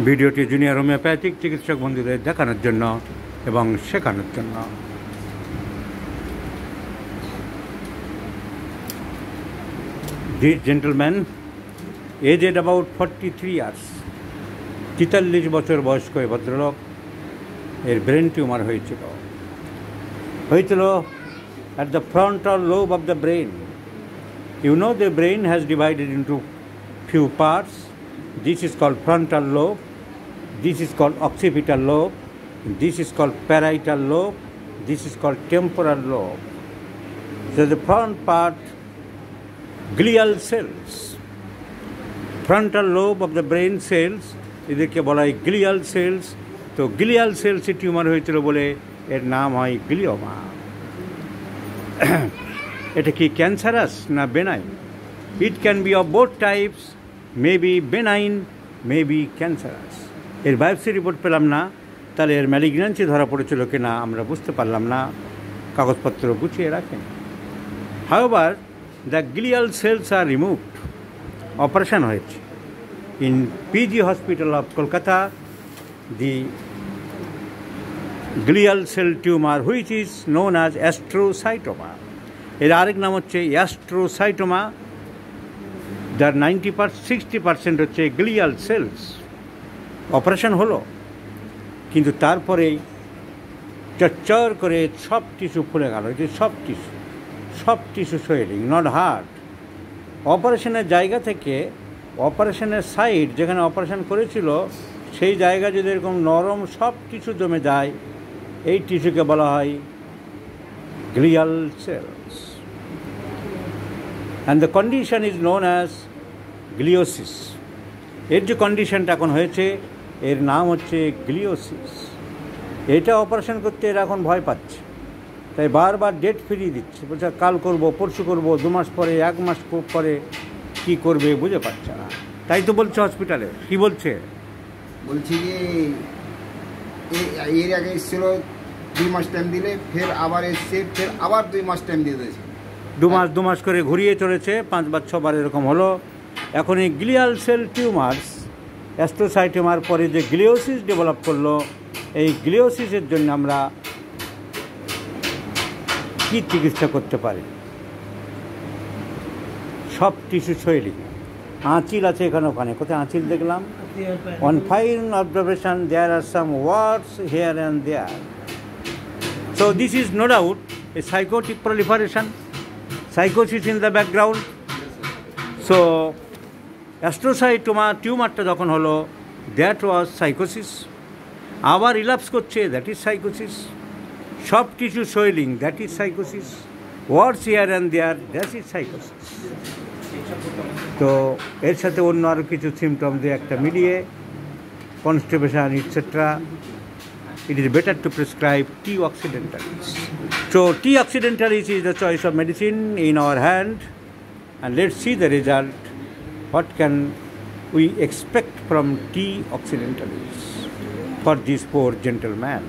ভিডিওটি junior homeopathic চিকিৎসক বন্ধুদের দেখানোর জন্য এবং শেখানোর জন্য। This gentleman, aged about 43 years, 43 বছর বয়স্ক এই ভদ্রলোক এর ব্রেন টিউমার হয়েছিল at the frontal lobe of the brain. You know the brain has divided into few parts. This is called frontal lobe, this is called occipital lobe, this is called parietal lobe, this is called temporal lobe. So the front part, glial cells, frontal lobe of the brain cells, এদেরকে বলা হয় glial sales. তো glial সেলসে tumour হয়েছিল বলে এর নাম হয় glioma. এটা কি ক্যান্সারাস না benign? It can be of both types, maybe benign, maybe cancerous. এর বায়োপসি রিপোর্ট পেলাম না, তাহলে এর ম্যালিগন্যান্সি ধরা পড়েছিল কিনা আমরা বুঝতে পারলাম না, কাগজপত্র গুছিয়ে রাখেন। However the glial cells are removed, operation হয়েছে। In PG hospital of Kolkata, the glial cell tumour which is known as astrocytoma. এর আরেক নাম হচ্ছে অ্যাস্ট্রোসাইটোমা। যার 60% হচ্ছে গ্লিয়াল সেলস। অপারেশন হলো, কিন্তু তারপরেই চচ্চর করে সব টিস্যু ফুলে গেল। যে সব টিস্যু সোয়েলিং, নট হার্ট। অপারেশনের জায়গা থেকে অপারেশনের সাইড যেখানে অপারেশন করেছিল সেই জায়গা যদি এরকম নরম সব টিস্যু জমে যায়, এই টিস্যুকে বলা হয় glial cells. And the condition is known as gliosis. এর যে কন্ডিশনটা এখন হয়েছে এর নাম হচ্ছে গ্লিওসিস। এটা অপারেশন করতে এরা এখন ভয় পাচ্ছে, তাই বারবার ডেট ফিরিয়ে দিচ্ছে। বলছে কাল করব, পরশু করব, 2 মাস পরে, 1 মাস পরে কী করবে বুঝে পাচ্ছে না। তাই তো বলছে হসপিটালে। কি বলছে? বলছি যে এর আগে এসেছিল 2 মাস টাইম দিলে, ফের আবার এসছে, ফের আবার 2 মাস টাইম দিয়ে দিয়েছে। 2 মাস করে ঘুরিয়ে চলেছে, 5 বার 6 বার এরকম হলো। এখন এই গ্লিয়াল সেল টিউমার্স, অ্যাস্ট্রোসাইটোমার পরে যে গ্লিওসিস ডেভেলপ করলো, এই গ্লিওসিসের জন্য আমরা কি চিকিৎসা করতে পারি? সব টিস্যু সোয়েলিং, আঁচিল আছে এখানে ওখানে। কোথায় আঁচিল দেখলাম? On fine observation there are some words here and there. So this is no doubt a psychotic proliferation, সাইকোসিস in the background. So astrocytoma টিউমারটা যখন হলো, দ্যাট ওয়াজ সাইকোসিস। আবার রিল্যাপস করছে, দ্যাট ইজ সাইকোসিস। সব tissue swelling, that is সাইকোসিস। Words here and there, that is সাইকোসিস। তো এর সাথে অন্য আরও কিছু সিমটম দিয়ে একটা মিলিয়ে, constipation et cetera, it is better to prescribe T. occidentalis. So T. occidentalis is the choice of medicine in our hand, and let's see the result. What can we expect from T. occidentalis for this poor gentleman?